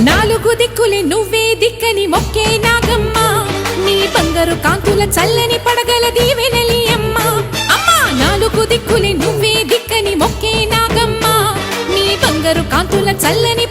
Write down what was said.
నాలుగు దిక్కులే నువ్వే దిక్కని మొక్కే నాగమ్మ నీ బంగారు కాంతుల చల్లని పడగల దీవెనలి అమ్మ అమ్మా నాలుగు దిక్కులే నువ్వే దిక్కని మొక్కే నాగమ్మ నీ బంగారు కాంతుల చల్లని